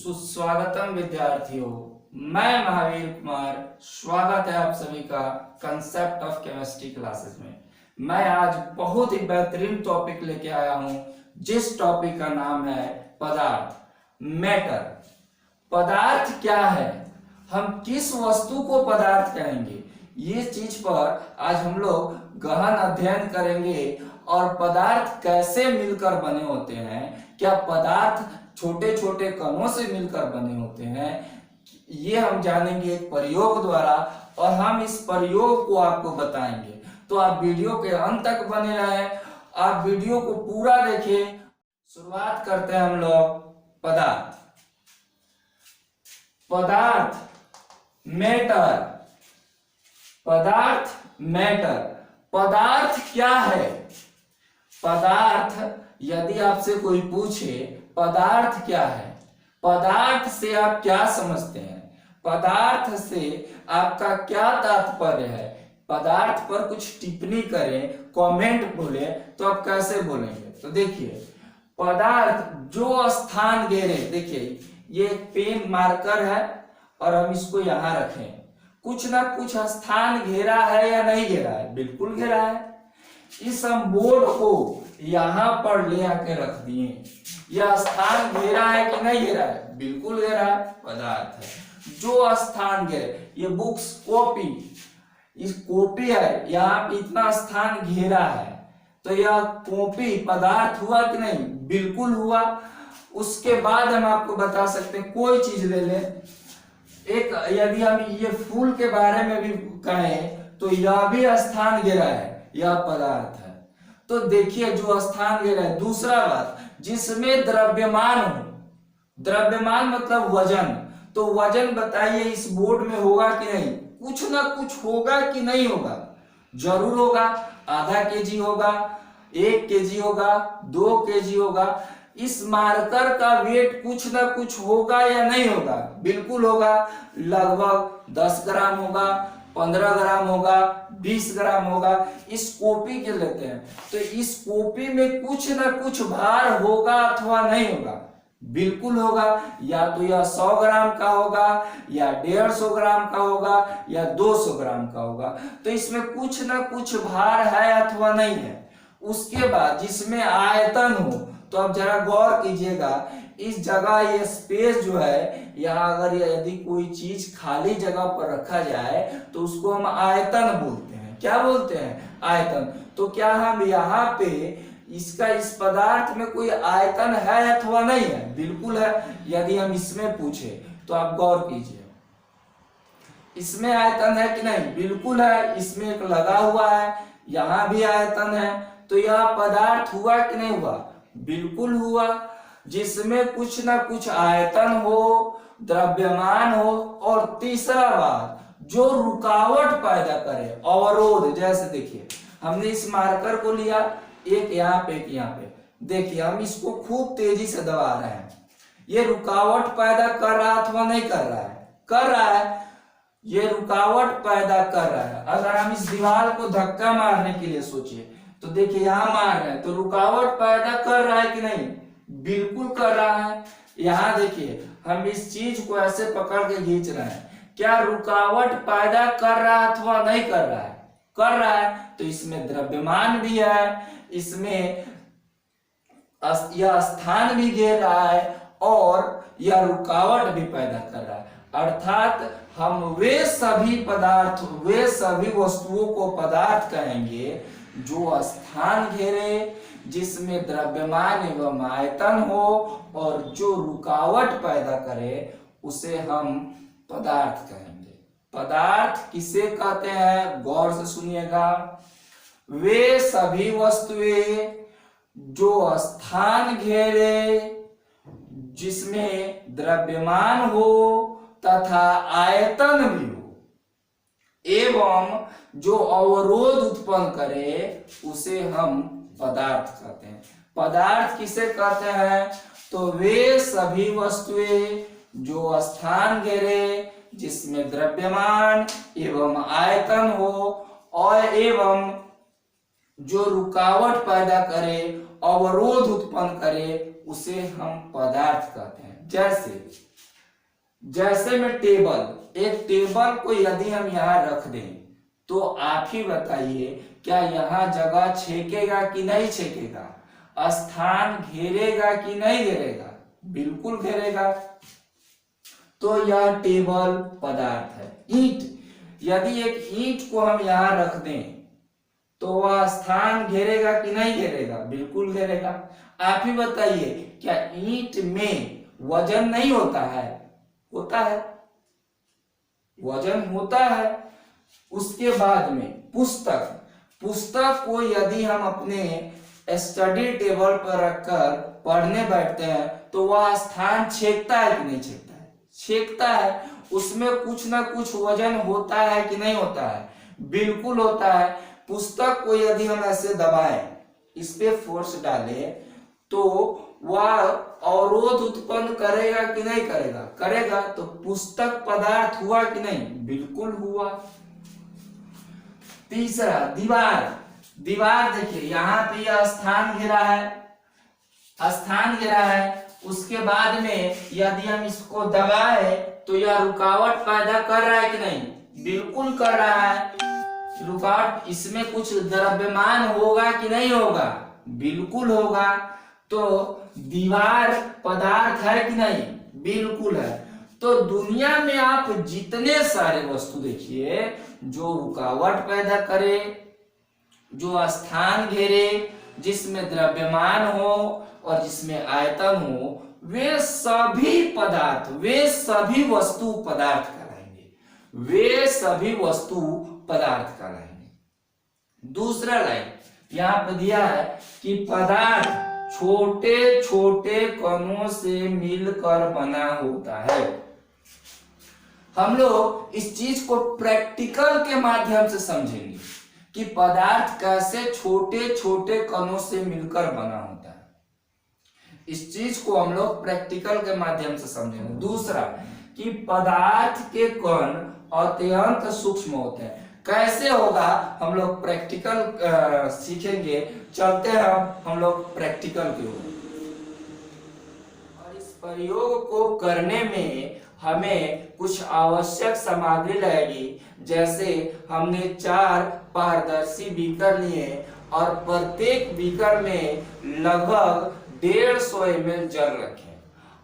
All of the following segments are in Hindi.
सुस्वागतम विद्यार्थियों। मैं महावीर कुमार, स्वागत है आप सभी का कंसेप्ट ऑफ केमिस्ट्री क्लासेस में। मैं आज बहुत ही बेहतरीन टॉपिक लेके आया हूं, जिस टॉपिक का नाम है पदार्थ, मैटर। पदार्थ क्या है, हम किस वस्तु को पदार्थ कहेंगे, ये चीज पर आज हम लोग गहन अध्ययन करेंगे। और पदार्थ कैसे मिलकर बने होते हैं, क्या पदार्थ छोटे छोटे कणों से मिलकर बने होते हैं, ये हम जानेंगे एक प्रयोग द्वारा। और हम इस प्रयोग को आपको बताएंगे, तो आप वीडियो के अंत तक बने रहें, आप वीडियो को पूरा देखें। शुरुआत करते हैं हम लोग पदार्थ। पदार्थ मैटर, पदार्थ मैटर। पदार्थ क्या है? पदार्थ, यदि आपसे कोई पूछे पदार्थ क्या है, पदार्थ से आप क्या समझते हैं, पदार्थ से आपका क्या तात्पर्य है, पदार्थ पर कुछ टिप्पणी करें, कमेंट बोले, तो आप कैसे बोलेंगे? तो देखिए, पदार्थ जो स्थान घेरे, देखिए ये एक पेन मार्कर है और हम इसको यहां रखें, कुछ ना कुछ स्थान घेरा है या नहीं घेरा है? बिल्कुल घेरा है। इस हम बोर्ड को यहां पर ले आके रख दिए, यह स्थान घेरा है कि नहीं घेरा है? बिल्कुल घेरा है, पदार्थ है। जो स्थान घेरे, ये बुक्स कॉपी, इस कॉपी है, यहाँ पे इतना स्थान घेरा है, तो यह कॉपी पदार्थ हुआ कि नहीं? बिल्कुल हुआ। उसके बाद हम आपको बता सकते हैं, कोई चीज ले लें, एक यदि हम ये फूल के बारे में भी कहें तो यह भी स्थान घेरा है, यह पदार्थ है। तो देखिए, जो स्थान घेरा है। दूसरा बात, जिसमें द्रव्यमान हो, द्रव्यमान मतलब वजन, तो वजन बताइए इस बोर्ड में होगा कि नहीं? कुछ ना कुछ होगा कि नहीं होगा? जरूर होगा। आधा केजी होगा, 1 केजी होगा, 2 केजी होगा। इस मार्कर का वेट कुछ ना कुछ होगा या नहीं होगा? बिल्कुल होगा। लगभग 10 ग्राम होगा, 15 ग्राम होगा, 20 ग्राम होगा। इस कॉपी के लेते हैं, तो इस कॉपी में कुछ ना कुछ भार होगा अथवा नहीं होगा? बिल्कुल होगा। या तो यह 100 ग्राम का होगा, या 150 ग्राम का होगा, या 200 ग्राम का होगा। तो इसमें कुछ ना कुछ भार है अथवा नहीं है। उसके बाद जिसमें आयतन हो, तो अब जरा गौर कीजिएगा, इस जगह ये स्पेस जो है, यहाँ अगर यदि कोई चीज खाली जगह पर रखा जाए तो उसको हम आयतन बोलते हैं। क्या बोलते हैं? आयतन। तो क्या हम यहाँ पे इसका, इस पदार्थ में कोई आयतन है अथवा नहीं है? बिल्कुल है। यदि हम इसमें पूछे तो आप गौर कीजिए, इसमें आयतन है कि नहीं? बिल्कुल है। इसमें एक लगा हुआ है, यहाँ भी आयतन है। तो यह पदार्थ हुआ कि नहीं हुआ? बिल्कुल हुआ। जिसमें कुछ ना कुछ आयतन हो, द्रव्यमान हो, और तीसरा बात, जो रुकावट पैदा करे, अवरोध। जैसे देखिए, हमने इस मार्कर को लिया, एक यहाँ पे, एक यहाँ पे, देखिए हम इसको खूब तेजी से दबा रहे हैं, ये रुकावट पैदा कर रहा अथवा नहीं कर रहा है? कर रहा है। ये रुकावट पैदा कर रहा है। अगर हम इस दीवार को धक्का मारने के लिए सोचिए, तो देखिए यहां मार रहे हैं, तो रुकावट पैदा कर रहा है कि नहीं? बिल्कुल कर रहा है। यहां देखिए, हम इस चीज को ऐसे पकड़ के खींच रहे हैं, क्या रुकावट पैदा कर रहा है अथवा नहीं कर रहा है? कर रहा है। तो इसमें द्रव्यमान भी है, इसमें यह स्थान भी घेर रहा है, और यह रुकावट भी पैदा कर रहा है। अर्थात हम वे सभी पदार्थ, वे सभी वस्तुओं को पदार्थ कहेंगे जो स्थान घेरे, जिसमें द्रव्यमान एवं आयतन हो, और जो रुकावट पैदा करे, उसे हम पदार्थ कहेंगे। पदार्थ किसे कहते हैं? गौर से सुनिएगा। वे सभी वस्तुएं जो स्थान घेरे, जिसमें द्रव्यमान हो तथा आयतन भी हो, एवं जो अवरोध उत्पन्न करे, उसे हम पदार्थ कहते हैं। पदार्थ किसे कहते हैं? तो वे सभी वस्तुएं जो स्थान घेरे, जिसमें द्रव्यमान एवं आयतन हो, और एवं जो रुकावट पैदा करे, अवरोध उत्पन्न करे, उसे हम पदार्थ कहते हैं। जैसे जैसे में टेबल, एक टेबल को यदि हम यहाँ रख दें तो आप ही बताइए क्या यहाँ जगह छेकेगा कि नहीं छेकेगा, स्थान घेरेगा कि नहीं घेरेगा, बिल्कुल घेरेगा। तो यह टेबल पदार्थ है। ईंट, यदि एक ईंट को हम यहाँ रख दें तो वह स्थान घेरेगा कि नहीं घेरेगा, बिल्कुल घेरेगा। आप ही बताइए क्या ईंट में वजन नहीं होता है, होता है, वजन होता है। उसके बाद में पुस्तक, पुस्तक को यदि हम अपने स्टडी टेबल पर रखकर पढ़ने बैठते हैं तो वह स्थान छेकता है कि नहीं छेकता है, छेकता है। उसमें कुछ ना कुछ वजन होता है कि नहीं होता है, बिल्कुल होता है। पुस्तक को यदि हम ऐसे दबाएं, इस पे फोर्स डालें तो वह अवरोध उत्पन्न करेगा कि नहीं करेगा, करेगा। तो पुस्तक पदार्थ हुआ कि नहीं, बिल्कुल हुआ। तीसरा दीवार, दीवार देखिए यहाँ पे यह स्थान घेरा है, स्थान घेरा है। उसके बाद में यदि हम इसको दबाए तो यह रुकावट पैदा कर रहा है कि नहीं, बिल्कुल कर रहा है। रुकावट, इसमें कुछ द्रव्यमान होगा कि नहीं होगा, बिल्कुल होगा। तो दीवार पदार्थ है कि नहीं, बिल्कुल है। तो दुनिया में आप जितने सारे वस्तु देखिए जो रुकावट पैदा करे, जो स्थान घेरे, जिसमें द्रव्यमान हो और जिसमें आयतन हो, वे सभी पदार्थ, वे सभी वस्तु पदार्थ कहलाएंगे, वे सभी वस्तु पदार्थ कहलाएंगे। दूसरा लाइन यहाँ पर दिया है कि पदार्थ छोटे छोटे कणों से मिलकर बना होता है। हम लोग इस चीज को प्रैक्टिकल के माध्यम से समझेंगे कि पदार्थ कैसे छोटे छोटे कणों से मिलकर बना होता है। इस चीज को हम लोग प्रैक्टिकल के माध्यम से समझेंगे। दूसरा कि पदार्थ के कण अत्यंत सूक्ष्म होते हैं। कैसे होगा हम लोग प्रैक्टिकल सीखेंगे। चलते हैं हम लोग प्रैक्टिकल की ओर। और इस प्रयोग को करने में हमें कुछ आवश्यक सामग्री लगेगी। जैसे हमने 4 पारदर्शी बीकर लिए और प्रत्येक बीकर में लगभग 150 ml जल रखे।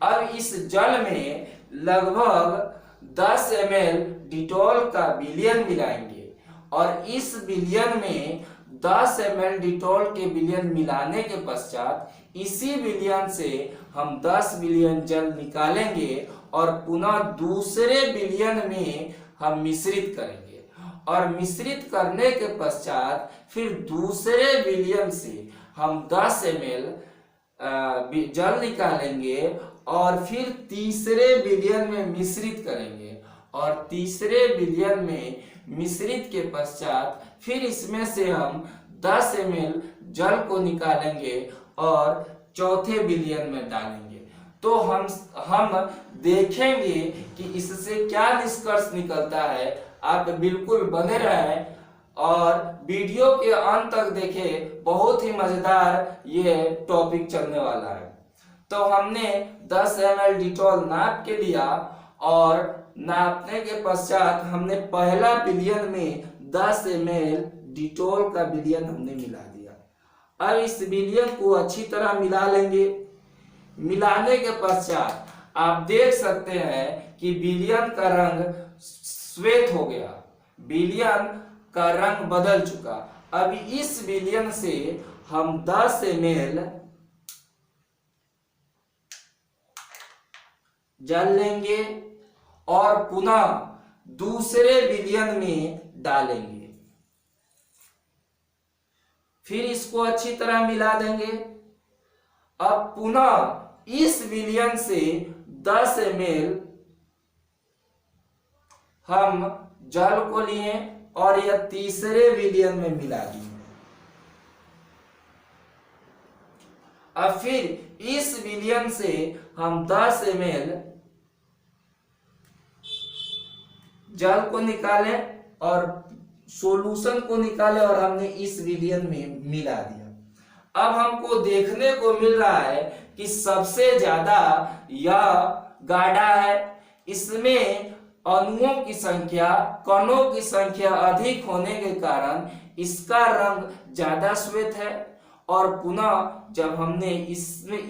अब इस जल में लगभग 10 ml डिटॉल का विलयन मिलाएंगे और इस विलयन में 10 ml डिटॉल के विलयन मिलाने के पश्चात इसी विलयन से हम 10 विलयन जल निकालेंगे और पुनः दूसरे विलयन में हम मिश्रित करेंगे और मिश्रित करने के पश्चात फिर दूसरे विलयन से हम 10 ml जल निकालेंगे और फिर तीसरे विलयन में मिश्रित करेंगे और तीसरे विलयन में मिश्रित के पश्चात फिर इसमें से हम 10 ml जल को निकालेंगे और चौथे विलयन में डालेंगे। तो हम देखेंगे कि इससे क्या निष्कर्ष निकलता है। आप बिल्कुल बने रहें और वीडियो के अंत तक देखें, बहुत ही मजेदार ये टॉपिक चलने वाला है। तो हमने 10 ml डिटॉल नाप के लिया और नापने के पश्चात हमने पहला विलयन में 10 ml डिटॉल का विलयन हमने मिला दिया। अब इस विलयन को अच्छी तरह मिला लेंगे। मिलाने के पश्चात आप देख सकते हैं कि विलयन का रंग श्वेत हो गया, विलयन का रंग बदल चुका। अब इस विलयन से हम 10 ml जल लेंगे और पुनः दूसरे विलयन में डालेंगे। फिर इसको अच्छी तरह मिला देंगे। अब पुनः इस विलयन से 10 ml हम जल को लिए और यह तीसरे विलयन में मिला दिए। अब फिर इस विलयन से हम 10 ml जल को निकाले और सॉल्यूशन को निकाले और हमने इस विलयन में मिला दिया। अब हमको देखने को मिल रहा है कि सबसे ज्यादा यह गाढ़ा है इसमें अणुओं की संख्या, कणों की संख्या अधिक होने के कारण इसका रंग ज्यादा श्वेत है। और पुनः जब हमने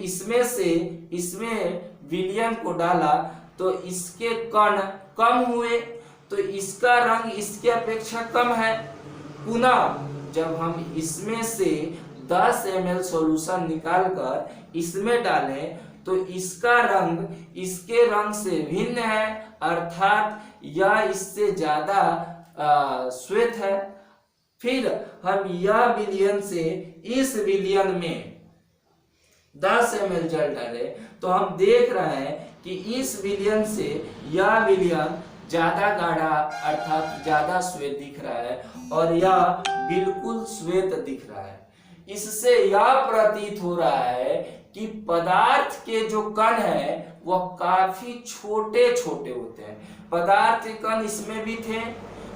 इसमें विलयन को डाला तो इसके कण कम हुए, तो इसका रंग इसके अपेक्षा कम है। पुनः जब हम इसमें से 10 ml सॉल्यूशन निकालकर इसमें डालें तो इसका रंग इसके रंग से भिन्न है, अर्थात यह इससे ज्यादा श्वेत है। फिर हम यह विलयन से इस विलयन में 10 ml जल डाले तो हम देख रहे हैं कि इस विलयन से यह विलयन ज्यादा गाढ़ा अर्थात ज्यादा श्वेत दिख रहा है और यह बिल्कुल श्वेत दिख रहा है। इससे यह प्रतीत हो रहा है कि पदार्थ के जो कण है वह काफी छोटे छोटे होते हैं। पदार्थ के कण इसमें भी थे,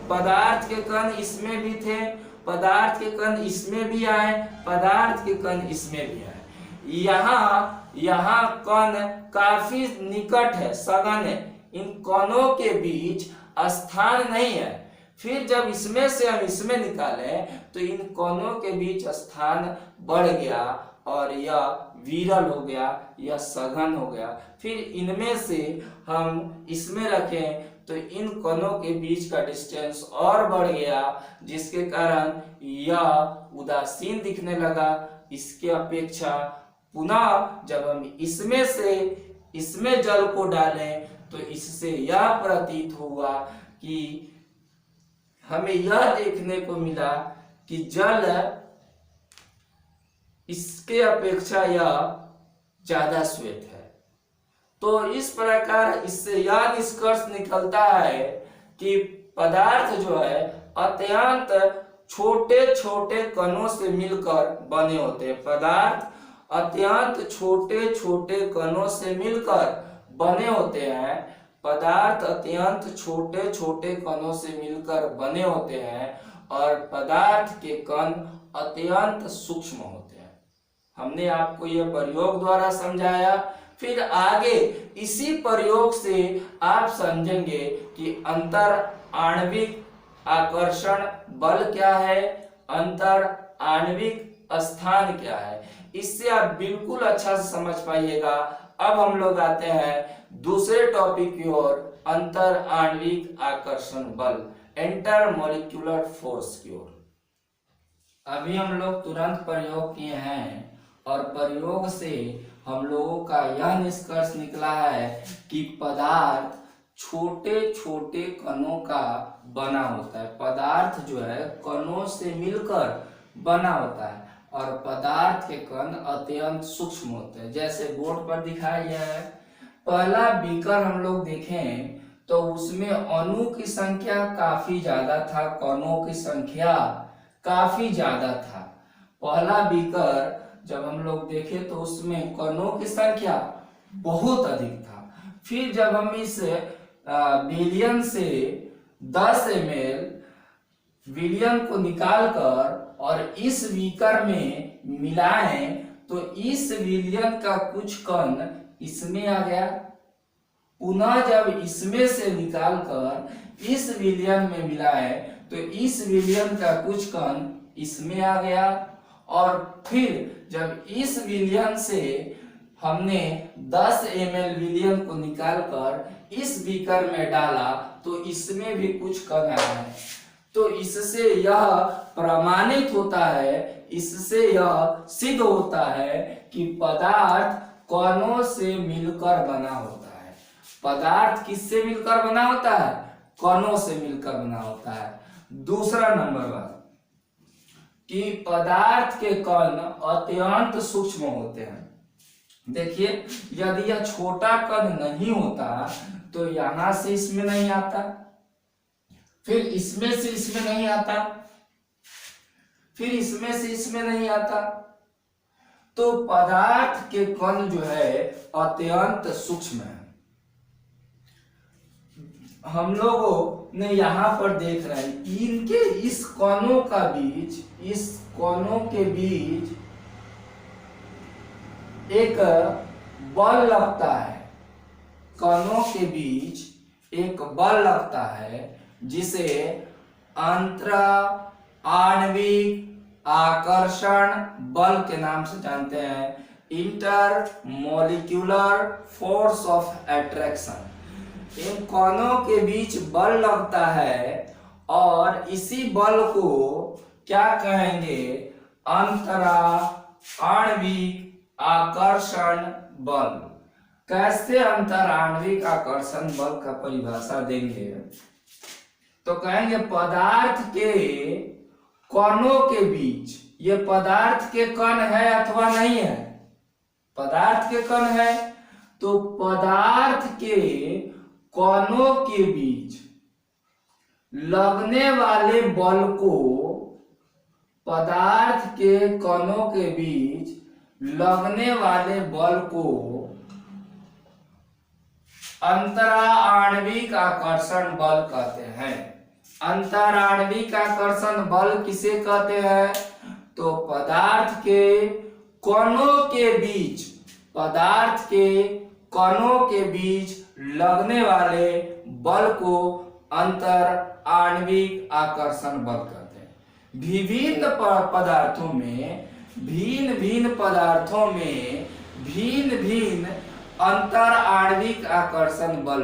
पदार्थ के कण इसमें भी थे, पदार्थ के कण इसमें भी आए, पदार्थ के कण इसमें भी आए। यहाँ कण काफी निकट है, सघन है, इन कणों के बीच स्थान नहीं है। फिर जब इसमें से हम इसमें निकालें तो इन कणों के बीच स्थान बढ़ गया और यह विरल हो गया, यह सघन हो गया। फिर इनमें से हम इसमें रखें तो इन कणों के बीच का डिस्टेंस और बढ़ गया, जिसके कारण यह उदासीन दिखने लगा इसके अपेक्षा। पुनः जब हम इसमें से इसमें जल को डालें तो इससे यह प्रतीत हुआ कि हमें यह देखने को मिला कि जल इसके अपेक्षा यह ज्यादा श्वेत है। तो इस प्रकार इससे यह निष्कर्ष निकलता है कि पदार्थ जो है अत्यंत छोटे छोटे कणों से मिलकर बने होते हैं। पदार्थ अत्यंत छोटे छोटे कणों से मिलकर बने होते हैं। पदार्थ अत्यंत छोटे छोटे कणों से मिलकर बने होते हैं और पदार्थ के कण अत्यंत सूक्ष्म होते हैं। हमने आपको यह प्रयोग द्वारा समझाया। फिर आगे इसी प्रयोग से आप समझेंगे कि अंतर आणविक आकर्षण बल क्या है, अंतर आणविक स्थान क्या है। इससे आप बिल्कुल अच्छा से समझ पाइएगा। अब हम लोग आते हैं दूसरे टॉपिक की ओर, अंतर आणविक आकर्षण बल, इंटर मॉलिक्यूलर फोर्स की ओर। अभी हम लोग तुरंत प्रयोग किए हैं और प्रयोग से हम लोगों का यह निष्कर्ष निकला है कि पदार्थ छोटे छोटे कणों का बना होता है। पदार्थ जो है कणों से मिलकर बना होता है और पदार्थ के कण अत्यंत सूक्ष्म होते हैं। जैसे बोर्ड पर दिखाया गया है, पहला बीकर हम लोग देखें तो उसमें अणु की संख्या काफी ज्यादा था, कणों की संख्या काफी ज्यादा था। पहला बीकर जब हम लोग देखे तो उसमें कणों की संख्या बहुत अधिक था। फिर जब हम इस विलयन से 10 ml विलयन को निकालकर और इस बीकर में मिलाएं तो इस विलयन का कुछ कण इसमें आ गया। पुनः जब इसमें से निकालकर इस विलयन में मिलाएं तो इस विलयन का कुछ कण इसमें आ गया। और फिर जब इस विलयन से हमने 10 ml विलयन को निकालकर इस बीकर में डाला तो इसमें भी कुछ कण आया है। तो इससे यह प्रमाणित होता है, इससे यह सिद्ध होता है कि पदार्थ कणों से मिलकर बना होता है। पदार्थ किससे मिलकर बना होता है? कणों से मिलकर बना होता है। दूसरा नंबर बात कि पदार्थ के कण अत्यंत सूक्ष्म होते हैं। देखिए, यदि यह छोटा कण नहीं होता तो यहां से इसमें नहीं आता, फिर इसमें से इसमें नहीं आता, फिर इसमें से इसमें नहीं आता। तो पदार्थ के कण जो है अत्यंत सूक्ष्म है। हम लोगों ने यहां पर देख रहे हैं इनके इस कणों का बीच, इस कणों के बीच एक बल लगता है। कणों के बीच एक बल लगता है जिसे अंतरा आणविक आकर्षण बल के नाम से जानते हैं, intermolecular force of attraction. इन कणों के बीच बल लगता है और इसी बल को क्या कहेंगे, अंतरा आणविक आकर्षण बल। कैसे अंतर आणविक आकर्षण बल का परिभाषा देंगे, तो कहेंगे पदार्थ के कणों के बीच, ये पदार्थ के कण है अथवा नहीं है, पदार्थ के कण है, तो पदार्थ के कणों के बीच लगने वाले बल को, पदार्थ के कणों के बीच लगने वाले बल को अंतरा आणविक आकर्षण बल कहते हैं। अंतर आणविक आकर्षण बल किसे कहते हैं, तो पदार्थ के कणों के बीच, पदार्थ के कणों के बीच लगने वाले बल को अंतर आणविक आकर्षण बल कहते हैं। विभिन्न पदार्थों में, भिन्न भिन्न पदार्थों में भिन्न भिन्न अंतर आणविक आकर्षण बल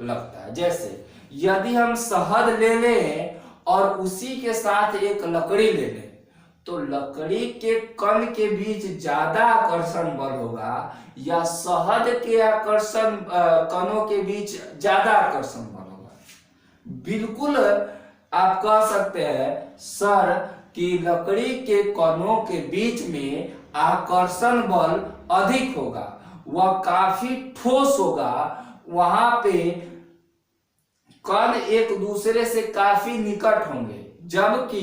लगता है। जैसे यदि हम शहद ले लें और उसी के साथ एक लकड़ी ले लें, तो लकड़ी के कण के बीच ज्यादा आकर्षण बल होगा या शहद के आकर्षण कणों के बीच ज्यादा आकर्षण बल होगा। बिल्कुल आप कह सकते हैं सर कि लकड़ी के कणों के बीच में आकर्षण बल अधिक होगा, वह काफी ठोस होगा, वहां पे कण एक दूसरे से काफी निकट होंगे, जबकि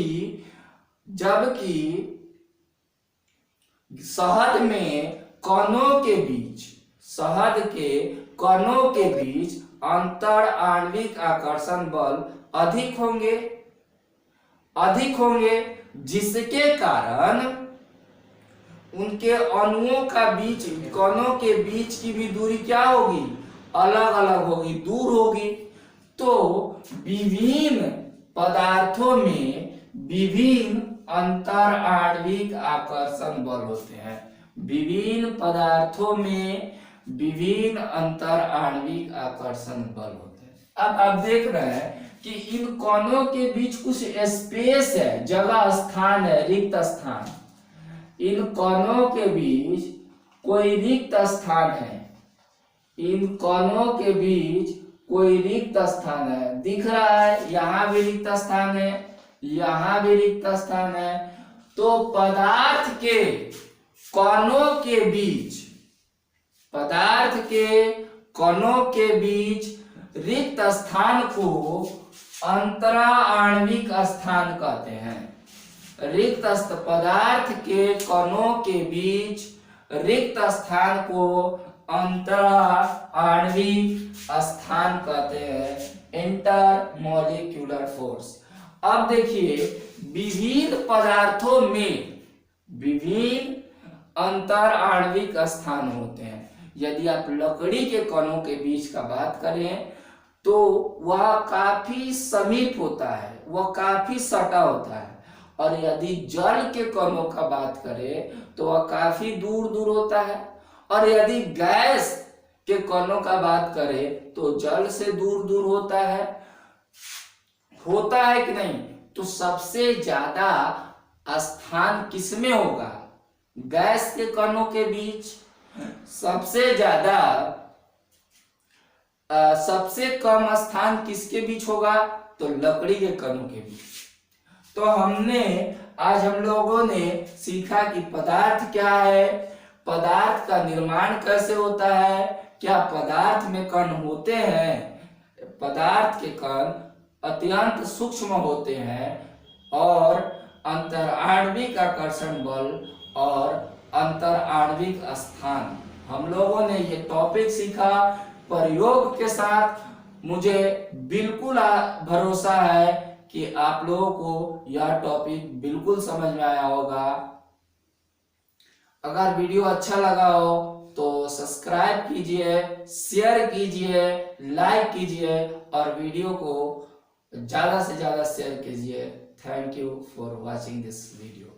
शहद में कणों के बीच, शहद के कणों के बीच अंतर आणविक आकर्षण बल अधिक होंगे, जिसके कारण उनके अणुओं का बीच, कणों के बीच की भी दूरी क्या होगी, अलग अलग होगी, दूर होगी। तो विभिन्न पदार्थों में विभिन्न अंतर आणविक आकर्षण बल होते हैं, विभिन्न पदार्थों में विभिन्न अंतर आणविक आकर्षण बल होते हैं। अब आप देख रहे हैं कि इन कणों के बीच कुछ स्पेस है, जगह, स्थान है, रिक्त स्थान। इन कणों के बीच कोई रिक्त स्थान है, इन कणों के बीच कोई रिक्त स्थान है, दिख रहा है, यहां भी रिक्त स्थान है, यहां भी रिक्त स्थान है। तो पदार्थ के कणों के बीच, पदार्थ के कणों के बीच रिक्त स्थान को अंतरा आणविक स्थान कहते हैं। रिक्त पदार्थ के कणों के बीच रिक्त स्थान को अंतरा आणविक स्थान कहते हैं, इंटरमॉलिक्यूलर फोर्स। अब देखिए विभिन्न पदार्थों में विभिन्न अंतर आणविक स्थान होते हैं। यदि आप लकड़ी के कणों के बीच का बात करें तो वह काफी समीप होता है, वह काफी सटा होता है, और यदि जल के कणों का बात करें तो वह काफी दूर दूर होता है, और यदि गैस के कणों का बात करें तो जल से दूर दूर होता है कि नहीं। तो सबसे ज्यादा स्थान किसमें होगा, गैस के कणों के बीच। सबसे ज्यादा सबसे कम स्थान किसके बीच होगा, तो लकड़ी के कणों के बीच। तो आज हम लोगों ने सीखा कि पदार्थ क्या है, पदार्थ का निर्माण कैसे होता है, क्या पदार्थ में कण होते हैं, पदार्थ के कण अत्यंत सूक्ष्म होते हैं, और अंतर आणविक आकर्षण बल और अंतर आणविक स्थान। हम लोगों ने ये टॉपिक सीखा प्रयोग के साथ। मुझे बिल्कुल भरोसा है कि आप लोगों को यह टॉपिक बिल्कुल समझ में आया होगा। अगर वीडियो अच्छा लगा हो तो सब्सक्राइब कीजिए, शेयर कीजिए, लाइक कीजिए और वीडियो को ज्यादा से ज्यादा शेयर कीजिए। Thank you for watching this video.